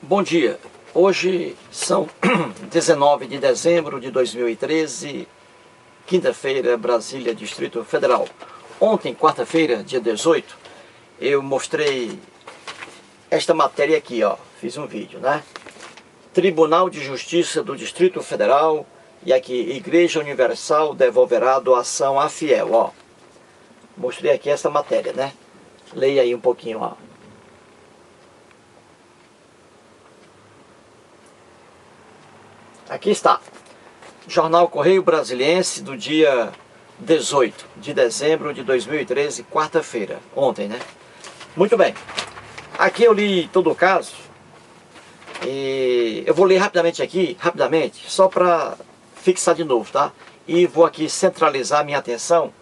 Bom dia, hoje são 19 de dezembro de 2013, quinta-feira, Brasília, Distrito Federal. Ontem, quarta-feira, dia 18, eu mostrei esta matéria aqui, ó, fiz um vídeo, né? Tribunal de Justiça do Distrito Federal e aqui, Igreja Universal devolverá doação a fiel, ó. Mostrei aqui essa matéria, né? Leia aí um pouquinho, ó. Aqui está, Jornal Correio Brasiliense do dia 18 de dezembro de 2013, quarta-feira, ontem, né? Muito bem, aqui eu li todo o caso e eu vou ler rapidamente, só para fixar de novo, tá? E vou aqui centralizar minha atenção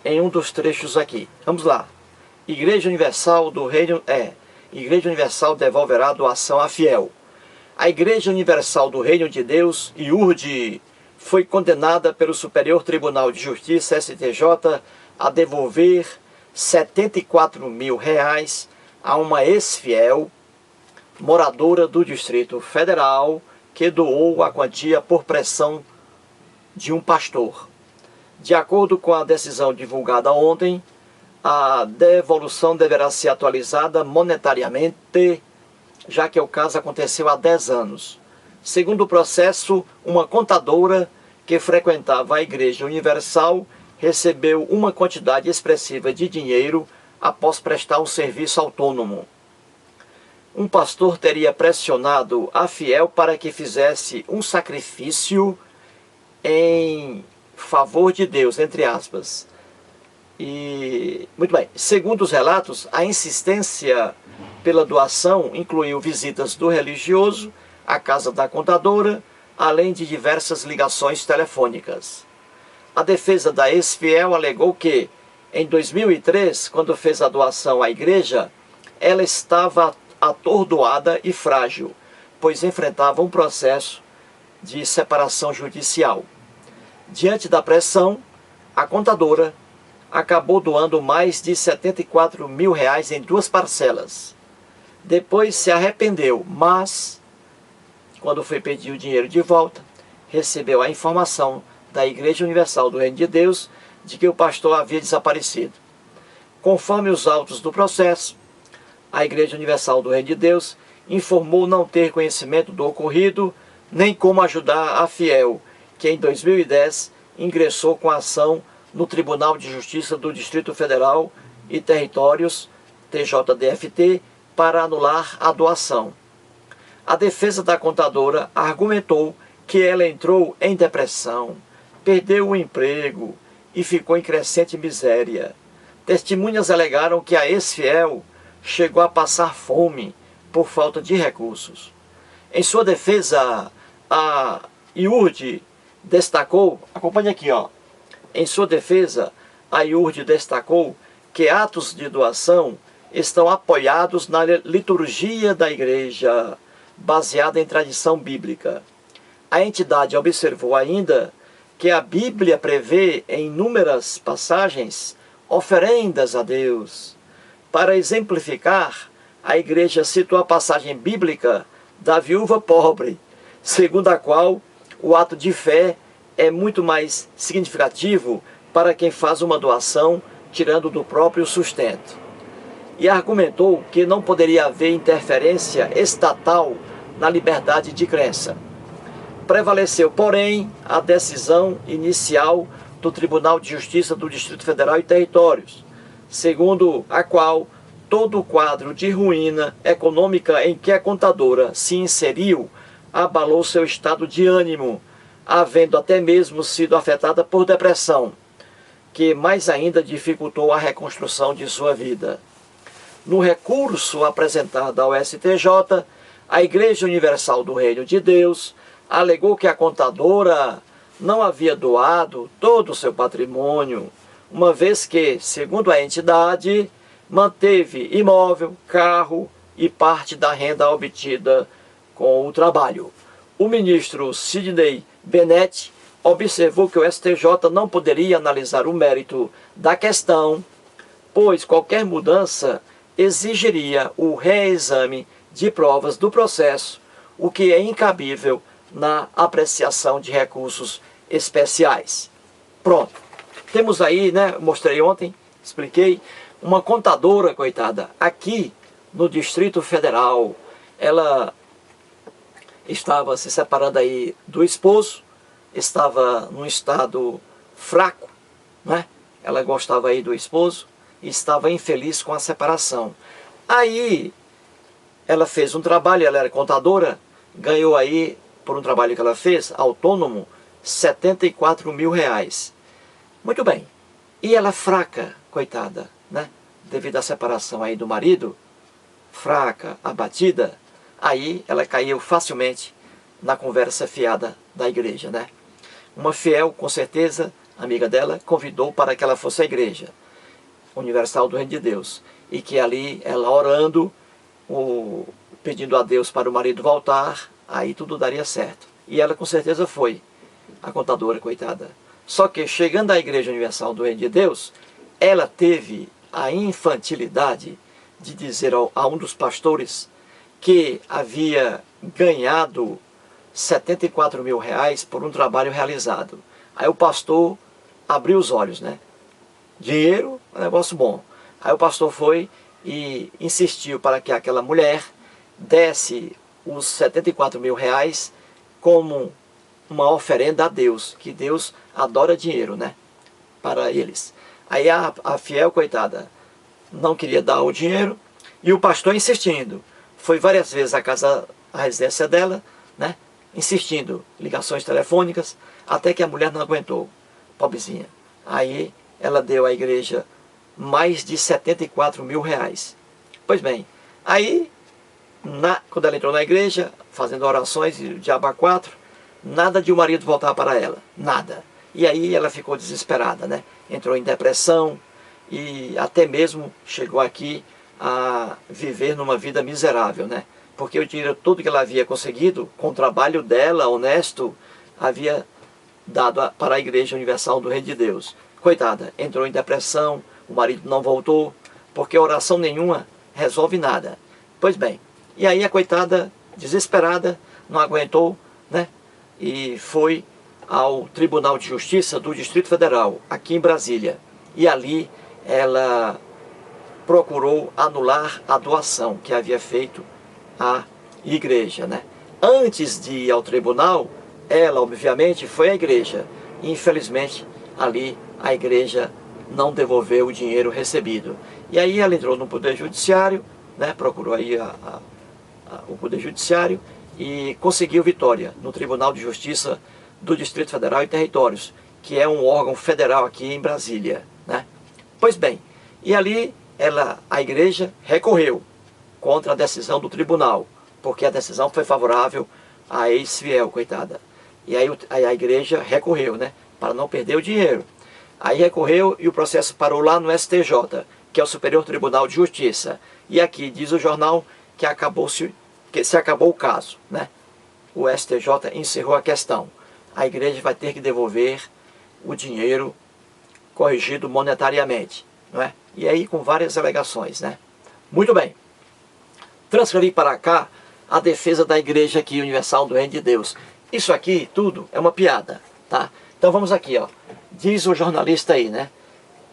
em um dos trechos aqui. Vamos lá. Igreja Universal do Reino... Igreja Universal devolverá doação a fiel. A Igreja Universal do Reino de Deus, IURD, foi condenada pelo Superior Tribunal de Justiça, STJ, a devolver R$ 74 mil a uma ex-fiel, moradora do Distrito Federal, que doou a quantia por pressão de um pastor. De acordo com a decisão divulgada ontem, a devolução deverá ser atualizada monetariamente, já que o caso aconteceu há 10 anos. Segundo o processo, uma contadora que frequentava a Igreja Universal recebeu uma quantidade expressiva de dinheiro após prestar um serviço autônomo. Um pastor teria pressionado a fiel para que fizesse um sacrifício em favor de Deus, entre aspas. E, muito bem, segundo os relatos, a insistência pela doação incluiu visitas do religioso à casa da contadora, além de diversas ligações telefônicas. A defesa da ex-fiel alegou que, em 2003, quando fez a doação à igreja, ela estava atordoada e frágil, pois enfrentava um processo de separação judicial. Diante da pressão, a contadora acabou doando mais de R$ 74 mil em 2 parcelas. Depois se arrependeu, mas, quando foi pedir o dinheiro de volta, recebeu a informação da Igreja Universal do Reino de Deus de que o pastor havia desaparecido. Conforme os autos do processo, a Igreja Universal do Reino de Deus informou não ter conhecimento do ocorrido, nem como ajudar a fiel, que em 2010 ingressou com a ação no Tribunal de Justiça do Distrito Federal e Territórios, TJDFT, para anular a doação. A defesa da contadora argumentou que ela entrou em depressão, perdeu o emprego e ficou em crescente miséria. Testemunhas alegaram que a ex-fiel chegou a passar fome por falta de recursos. Em sua defesa, a IURD destacou, acompanhe aqui, ó. Em sua defesa, a IURD destacou que atos de doação estão apoiados na liturgia da igreja, baseada em tradição bíblica. A entidade observou ainda que a Bíblia prevê em inúmeras passagens oferendas a Deus. Para exemplificar, a igreja citou a passagem bíblica da viúva pobre, segundo a qual o ato de fé é muito mais significativo para quem faz uma doação tirando do próprio sustento. E argumentou que não poderia haver interferência estatal na liberdade de crença. Prevaleceu, porém, a decisão inicial do Tribunal de Justiça do Distrito Federal e Territórios, segundo a qual todo o quadro de ruína econômica em que a contadora se inseriu abalou seu estado de ânimo, havendo até mesmo sido afetada por depressão, que mais ainda dificultou a reconstrução de sua vida. No recurso apresentado ao STJ, a Igreja Universal do Reino de Deus alegou que a contadora não havia doado todo o seu patrimônio, uma vez que, segundo a entidade, manteve imóvel, carro e parte da renda obtida com o trabalho. O ministro Sidney Bennett observou que o STJ não poderia analisar o mérito da questão, pois qualquer mudança exigiria o reexame de provas do processo, o que é incabível na apreciação de recursos especiais. Pronto. Temos aí, né, mostrei ontem, expliquei, uma contadora, coitada, aqui no Distrito Federal. Ela estava se separando aí do esposo, estava num estado fraco, né? Ela gostava aí do esposo e estava infeliz com a separação. Aí ela fez um trabalho, ela era contadora, ganhou aí, por um trabalho que ela fez, autônomo, R$ 74 mil. Muito bem. E ela fraca, coitada, né? Devido à separação aí do marido, fraca, abatida, aí ela caiu facilmente na conversa fiada da igreja, né? Uma fiel, com certeza, amiga dela, convidou para que ela fosse à igreja Universal do Reino de Deus. E que ali, ela orando, pedindo a Deus para o marido voltar, aí tudo daria certo. E ela com certeza foi, a contadora, coitada. Só que chegando à Igreja Universal do Reino de Deus, ela teve a infantilidade de dizer a um dos pastores que havia ganhado R$ 74 mil por um trabalho realizado. Aí o pastor abriu os olhos, né? Dinheiro é um negócio bom. Aí o pastor foi e insistiu para que aquela mulher desse os R$ 74 mil como uma oferenda a Deus, que Deus adora dinheiro, né? Para eles. Aí a fiel, coitada, não queria dar o dinheiro e o pastor insistindo. Foi várias vezes à residência dela, né? Insistindo, ligações telefônicas, até que a mulher não aguentou, pobrezinha. Aí ela deu à igreja mais de R$ 74 mil. Pois bem, aí, quando ela entrou na igreja, fazendo orações de aba 4, nada de o marido voltar para ela, nada. E aí ela ficou desesperada, né? Entrou em depressão e até mesmo chegou aqui a viver numa vida miserável, né? Porque o dinheiro todo que ela havia conseguido, com o trabalho dela, honesto, havia dado para a Igreja Universal do Reino de Deus. Coitada, entrou em depressão, o marido não voltou, porque oração nenhuma resolve nada. Pois bem, e aí a coitada, desesperada, não aguentou, né? E foi ao Tribunal de Justiça do Distrito Federal, aqui em Brasília. E ali ela procurou anular a doação que havia feito à igreja, né? Antes de ir ao tribunal, ela obviamente foi à igreja. E, infelizmente, ali a igreja não devolveu o dinheiro recebido. E aí ela entrou no Poder Judiciário, né? Procurou aí o Poder Judiciário e conseguiu vitória no Tribunal de Justiça do Distrito Federal e Territórios, que é um órgão federal aqui em Brasília, né? Pois bem, e ali a igreja recorreu contra a decisão do tribunal, porque a decisão foi favorável à ex-fiel, coitada. E aí a igreja recorreu, né, para não perder o dinheiro. Aí recorreu e o processo parou lá no STJ, que é o Superior Tribunal de Justiça. E aqui diz o jornal que se acabou o caso, né? O STJ encerrou a questão. A igreja vai ter que devolver o dinheiro corrigido monetariamente, não é? E aí com várias alegações, né? Muito bem. Transferi para cá a defesa da Igreja aqui Universal do Reino de Deus. Isso aqui tudo é uma piada, tá? Então vamos aqui, ó. Diz o jornalista aí, né?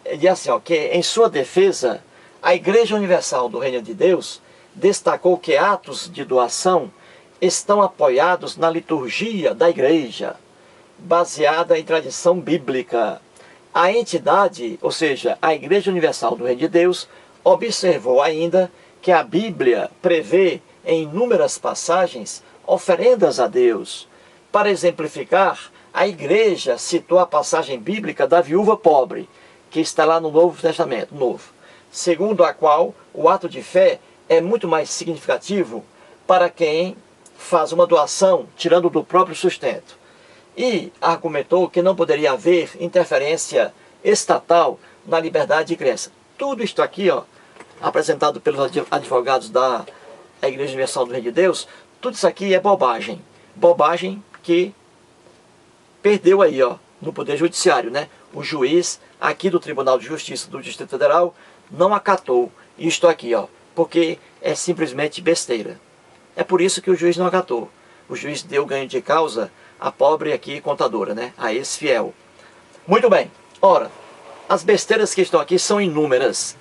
Ele diz assim, ó, que em sua defesa, a Igreja Universal do Reino de Deus destacou que atos de doação estão apoiados na liturgia da igreja, baseada em tradição bíblica. A entidade, ou seja, a Igreja Universal do Reino de Deus, observou ainda que a Bíblia prevê em inúmeras passagens oferendas a Deus. Para exemplificar, a igreja citou a passagem bíblica da viúva pobre, que está lá no Novo Testamento, segundo a qual o ato de fé é muito mais significativo para quem faz uma doação tirando do próprio sustento. E argumentou que não poderia haver interferência estatal na liberdade de crença. Tudo isto aqui, ó, apresentado pelos advogados da Igreja Universal do Reino de Deus, tudo isso aqui é bobagem. Bobagem que perdeu aí, ó, no Poder Judiciário, né? O juiz aqui do Tribunal de Justiça do Distrito Federal não acatou isto aqui, ó, porque é simplesmente besteira. É por isso que o juiz não acatou. O juiz deu ganho de causa à pobre aqui contadora, né? A ex-fiel. Muito bem. Ora, as besteiras que estão aqui são inúmeras,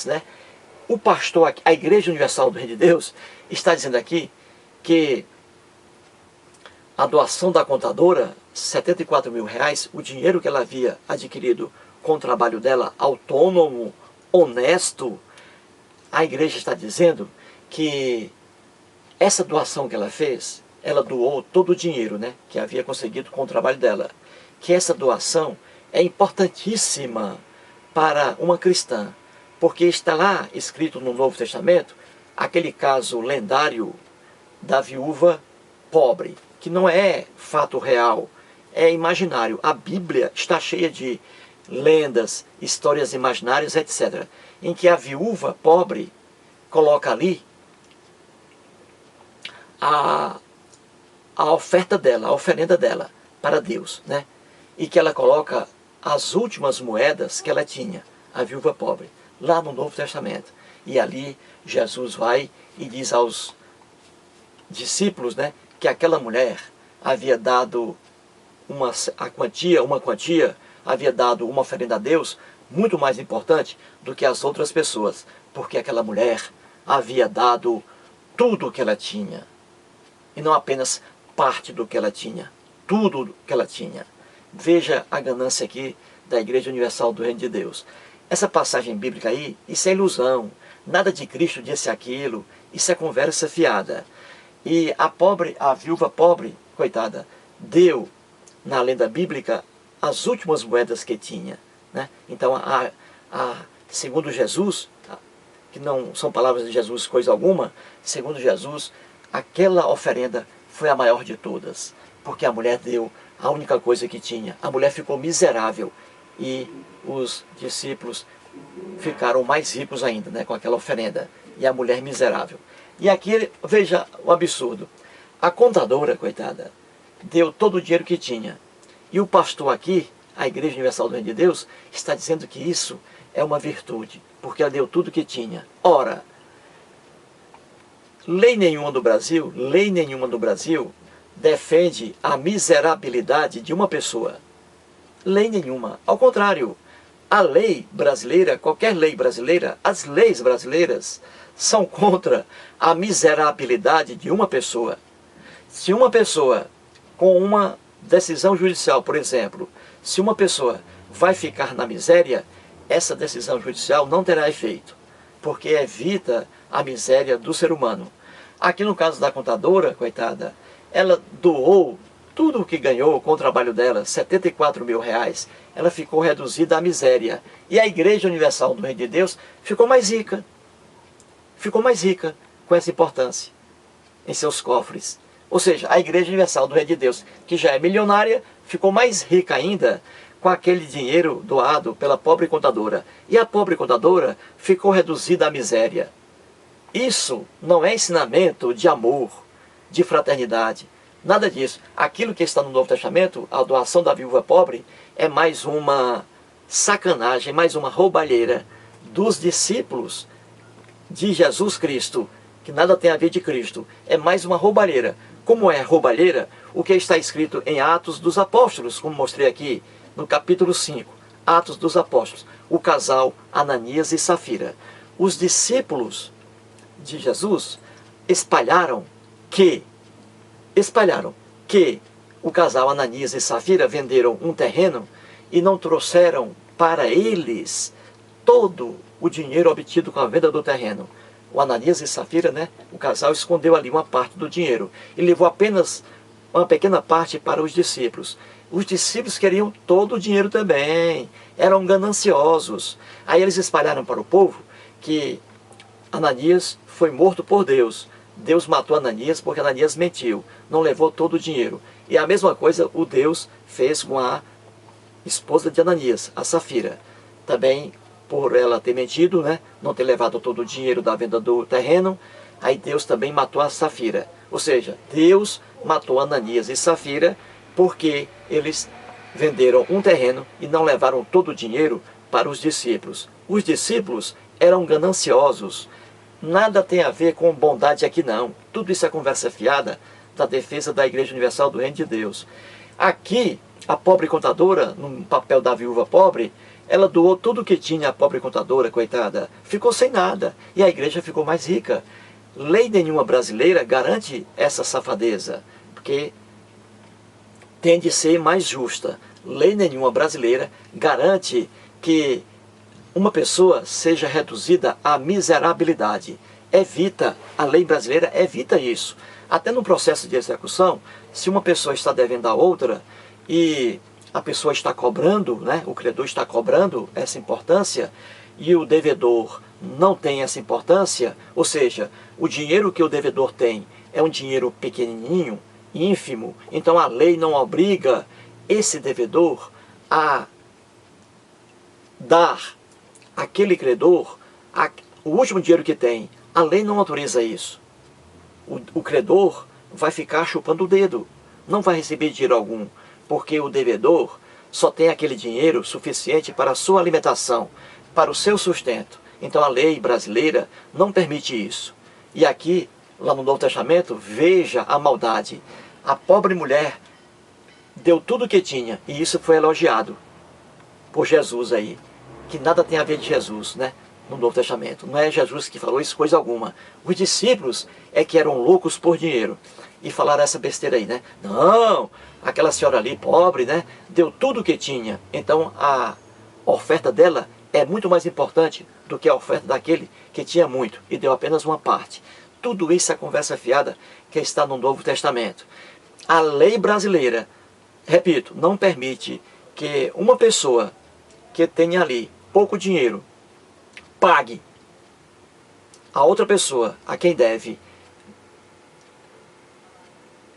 né? O pastor aqui, a Igreja Universal do Reino de Deus, está dizendo aqui que a doação da contadora, R$ 74.000, o dinheiro que ela havia adquirido com o trabalho dela, autônomo, honesto, a igreja está dizendo que essa doação que ela fez, ela doou todo o dinheiro, né, que havia conseguido com o trabalho dela. Que essa doação é importantíssima para uma cristã, porque está lá escrito no Novo Testamento aquele caso lendário da viúva pobre, que não é fato real, é imaginário. A Bíblia está cheia de lendas, histórias imaginárias, etc., em que a viúva pobre coloca ali a oferta dela, a oferenda dela para Deus, né? E que ela coloca as últimas moedas que ela tinha, a viúva pobre, lá no Novo Testamento. E ali Jesus vai e diz aos discípulos, né, que aquela mulher havia dado uma quantia, havia dado uma oferenda a Deus muito mais importante do que as outras pessoas, porque aquela mulher havia dado tudo o que ela tinha, e não apenas parte do que ela tinha, tudo o que ela tinha. Veja a ganância aqui da Igreja Universal do Reino de Deus. Essa passagem bíblica aí, isso é ilusão, nada de Cristo disse aquilo, isso é conversa fiada. E a viúva pobre, coitada, deu, na lenda bíblica, as últimas moedas que tinha, né? Então, segundo Jesus, que não são palavras de Jesus coisa alguma, segundo Jesus, aquela oferenda foi a maior de todas, porque a mulher deu a única coisa que tinha. A mulher ficou miserável e os discípulos ficaram mais ricos ainda, né, com aquela oferenda, e a mulher miserável. E aqui, veja o absurdo. A contadora, coitada, deu todo o dinheiro que tinha. E o pastor aqui, a Igreja Universal do Reino de Deus, está dizendo que isso é uma virtude, porque ela deu tudo o que tinha. Ora, lei nenhuma do Brasil defende a miserabilidade de uma pessoa. Lei nenhuma. Ao contrário, a lei brasileira, qualquer lei brasileira, as leis brasileiras são contra a miserabilidade de uma pessoa. Se uma pessoa, com uma decisão judicial, por exemplo, se uma pessoa vai ficar na miséria, essa decisão judicial não terá efeito, porque evita a miséria do ser humano. Aqui no caso da contadora, coitada, ela doou tudo o que ganhou com o trabalho dela, R$ 74.000, ela ficou reduzida à miséria. E a Igreja Universal do Reino de Deus ficou mais rica com essa importância em seus cofres. Ou seja, a Igreja Universal do Reino de Deus, que já é milionária, ficou mais rica ainda com aquele dinheiro doado pela pobre contadora. E a pobre contadora ficou reduzida à miséria. Isso não é ensinamento de amor, de fraternidade, nada disso. Aquilo que está no Novo Testamento, a doação da viúva pobre, é mais uma sacanagem, mais uma roubalheira dos discípulos de Jesus Cristo, que nada tem a ver de Cristo. É mais uma roubalheira. Como é roubalheira? O que está escrito em Atos dos Apóstolos, como mostrei aqui no capítulo 5. Atos dos Apóstolos. O casal Ananias e Safira. Os discípulos de Jesus espalharam que o casal Ananias e Safira venderam um terreno e não trouxeram para eles todo o dinheiro obtido com a venda do terreno. O Ananias e Safira, né, o casal escondeu ali uma parte do dinheiro e levou apenas uma pequena parte para os discípulos. Os discípulos queriam todo o dinheiro também, eram gananciosos. Aí eles espalharam para o povo que Ananias foi morto por Deus. Deus matou Ananias porque Ananias mentiu, não levou todo o dinheiro. E a mesma coisa o Deus fez com a esposa de Ananias, a Safira. Também por ela ter mentido, né, não ter levado todo o dinheiro da venda do terreno, aí Deus também matou a Safira. Ou seja, Deus matou Ananias e Safira porque eles venderam um terreno e não levaram todo o dinheiro para os discípulos. Os discípulos eram gananciosos, Nada tem a ver com bondade aqui não. Tudo isso é conversa fiada da defesa da Igreja Universal do Reino de Deus. Aqui, a pobre contadora, no papel da viúva pobre, ela doou tudo o que tinha, a pobre contadora, coitada. Ficou sem nada. E a igreja ficou mais rica. Lei nenhuma brasileira garante essa safadeza, porque tem de ser mais justa. Lei nenhuma brasileira garante que uma pessoa seja reduzida à miserabilidade. Evita, a lei brasileira evita isso. Até no processo de execução, se uma pessoa está devendo a outra e a pessoa está cobrando, né, o credor está cobrando essa importância e o devedor não tem essa importância, ou seja, o dinheiro que o devedor tem é um dinheiro pequenininho, ínfimo, então a lei não obriga esse devedor a dar àquele credor o último dinheiro que tem. A lei não autoriza isso. O credor vai ficar chupando o dedo, não vai receber dinheiro algum, porque o devedor só tem aquele dinheiro suficiente para a sua alimentação, para o seu sustento. Então a lei brasileira não permite isso. E aqui, lá no Novo Testamento, veja a maldade. A pobre mulher deu tudo o que tinha, e isso foi elogiado por Jesus aí, que nada tem a ver de Jesus, né? No Novo Testamento. Não é Jesus que falou isso, coisa alguma. Os discípulos é que eram loucos por dinheiro. E falaram essa besteira aí, né? Não, aquela senhora ali, pobre, né? Deu tudo o que tinha. Então a oferta dela é muito mais importante do que a oferta daquele que tinha muito e deu apenas uma parte. Tudo isso é conversa fiada que está no Novo Testamento. A lei brasileira, repito, não permite que uma pessoa que tenha ali pouco dinheiro pague a outra pessoa, a quem deve,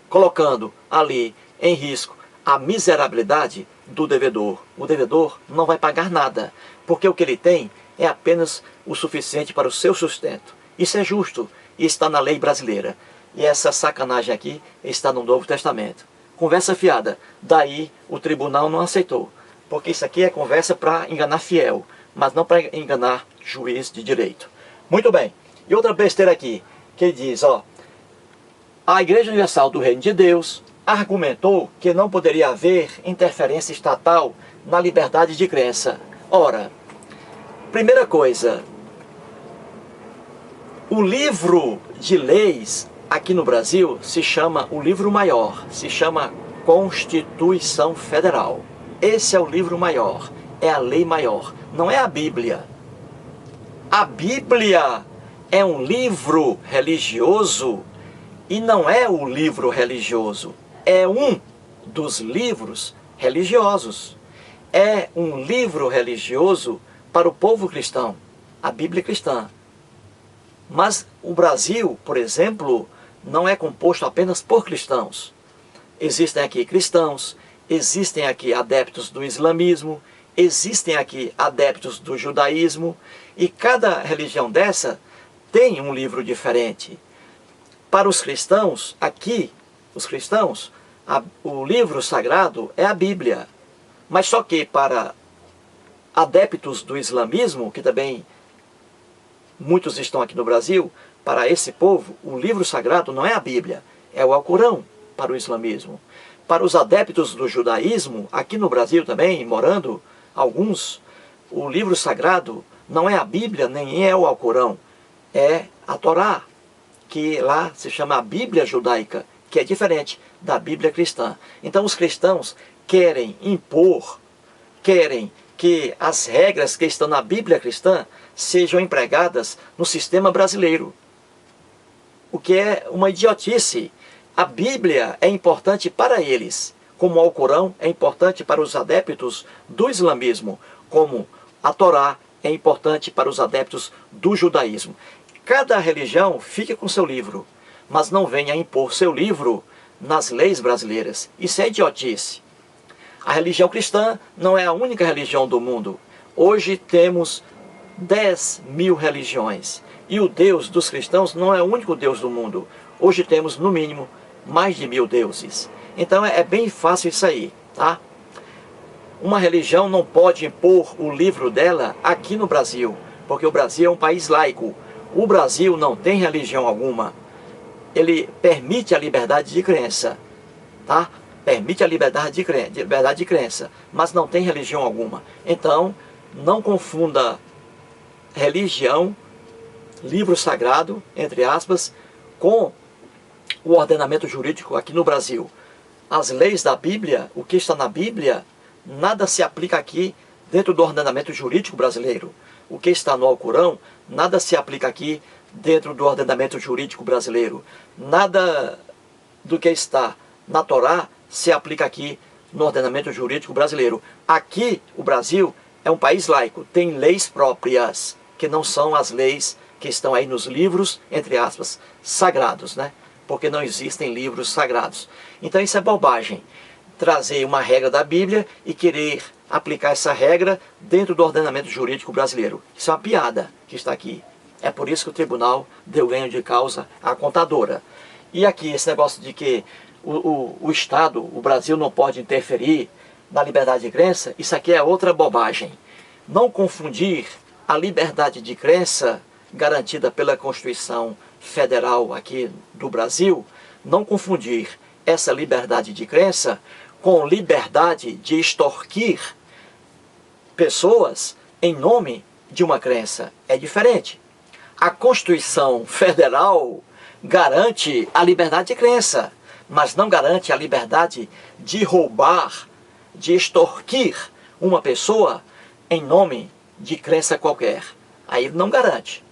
colocando ali em risco a miserabilidade do devedor. O devedor não vai pagar nada, porque o que ele tem é apenas o suficiente para o seu sustento. Isso é justo e está na lei brasileira. E essa sacanagem aqui está no Novo Testamento. Conversa fiada. Daí o tribunal não aceitou, porque isso aqui é conversa para enganar fiel, mas não para enganar juiz de direito. Muito bem. E outra besteira aqui, que diz, ó, a Igreja Universal do Reino de Deus argumentou que não poderia haver interferência estatal na liberdade de crença. Ora, primeira coisa, o livro de leis aqui no Brasil se chama o livro maior, se chama Constituição Federal. Esse é o livro maior, é a lei maior, não é a Bíblia. A Bíblia é um livro religioso e não é o livro religioso, é um dos livros religiosos. É um livro religioso para o povo cristão, a Bíblia cristã. Mas o Brasil, por exemplo, não é composto apenas por cristãos. Existem aqui cristãos, existem aqui adeptos do islamismo, existem aqui adeptos do judaísmo, e cada religião dessa tem um livro diferente. Para os cristãos, aqui, os cristãos, o livro sagrado é a Bíblia. Mas só que para adeptos do islamismo, que também muitos estão aqui no Brasil, para esse povo, o livro sagrado não é a Bíblia, é o Alcorão para o islamismo. Para os adeptos do judaísmo, aqui no Brasil também, morando alguns, o livro sagrado não é a Bíblia, nem é o Alcorão, é a Torá, que lá se chama a Bíblia judaica, que é diferente da Bíblia cristã. Então os cristãos querem impor, querem que as regras que estão na Bíblia cristã sejam empregadas no sistema brasileiro, o que é uma idiotice. A Bíblia é importante para eles, como o Alcorão é importante para os adeptos do islamismo, como a Torá é importante para os adeptos do judaísmo. Cada religião fica com seu livro, mas não venha impor seu livro nas leis brasileiras. Isso é idiotice. A religião cristã não é a única religião do mundo. Hoje temos 10.000 religiões. E o Deus dos cristãos não é o único Deus do mundo. Hoje temos, no mínimo, mais de 1.000 deuses. Então é bem fácil isso aí, tá? Uma religião não pode impor o livro dela aqui no Brasil, porque o Brasil é um país laico. O Brasil não tem religião alguma. Ele permite a liberdade de crença, tá? Permite a liberdade de crença, mas não tem religião alguma. Então, não confunda religião, livro sagrado, entre aspas, com o ordenamento jurídico aqui no Brasil. As leis da Bíblia, o que está na Bíblia, nada se aplica aqui dentro do ordenamento jurídico brasileiro. O que está no Alcorão, nada se aplica aqui dentro do ordenamento jurídico brasileiro. Nada do que está na Torá se aplica aqui no ordenamento jurídico brasileiro. Aqui, o Brasil é um país laico, tem leis próprias, que não são as leis que estão aí nos livros, entre aspas, sagrados, né? Porque não existem livros sagrados. Então isso é bobagem. Trazer uma regra da Bíblia e querer aplicar essa regra dentro do ordenamento jurídico brasileiro. Isso é uma piada que está aqui. É por isso que o tribunal deu ganho de causa à contadora. E aqui esse negócio de que o Estado, o Brasil não pode interferir na liberdade de crença, isso aqui é outra bobagem. Não confundir a liberdade de crença garantida pela Constituição Federal aqui do Brasil, não confundir essa liberdade de crença com liberdade de extorquir pessoas em nome de uma crença. É diferente. A Constituição Federal garante a liberdade de crença, mas não garante a liberdade de roubar, de extorquir uma pessoa em nome de crença qualquer. Aí não garante.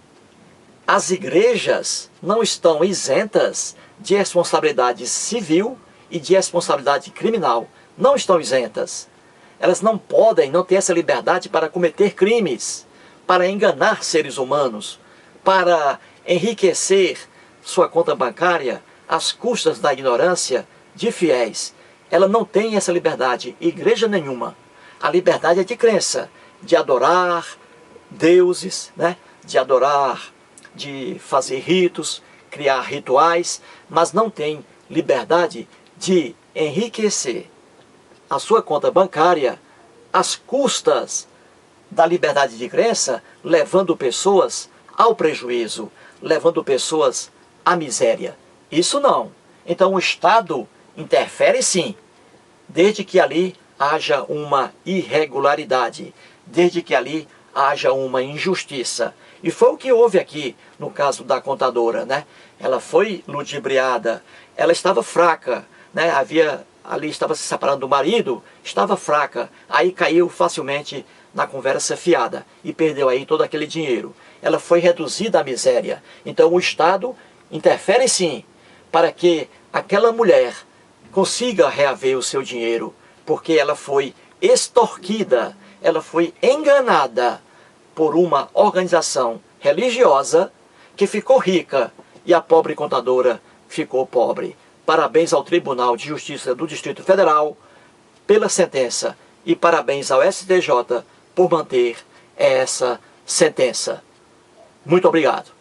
As igrejas não estão isentas de responsabilidade civil e de responsabilidade criminal. Não estão isentas. Elas não podem, não ter essa liberdade para cometer crimes, para enganar seres humanos, para enriquecer sua conta bancária às custas da ignorância de fiéis. Ela não tem essa liberdade, igreja nenhuma. A liberdade é de crença, de adorar deuses, né? De adorar, de fazer ritos, criar rituais, mas não tem liberdade de enriquecer a sua conta bancária às custas da liberdade de crença, levando pessoas ao prejuízo, levando pessoas à miséria. Isso não. Então o Estado interfere sim, desde que ali haja uma irregularidade, desde que ali haja uma injustiça. E foi o que houve aqui no caso da contadora, né? Ela foi ludibriada, ela estava fraca, né? Ali estava se separando do marido, estava fraca, aí caiu facilmente na conversa fiada e perdeu aí todo aquele dinheiro. Ela foi reduzida à miséria. Então o Estado interfere sim para que aquela mulher consiga reaver o seu dinheiro, porque ela foi extorquida, ela foi enganada por uma organização religiosa que ficou rica e a pobre contadora ficou pobre. Parabéns ao Tribunal de Justiça do Distrito Federal pela sentença e parabéns ao STJ por manter essa sentença. Muito obrigado.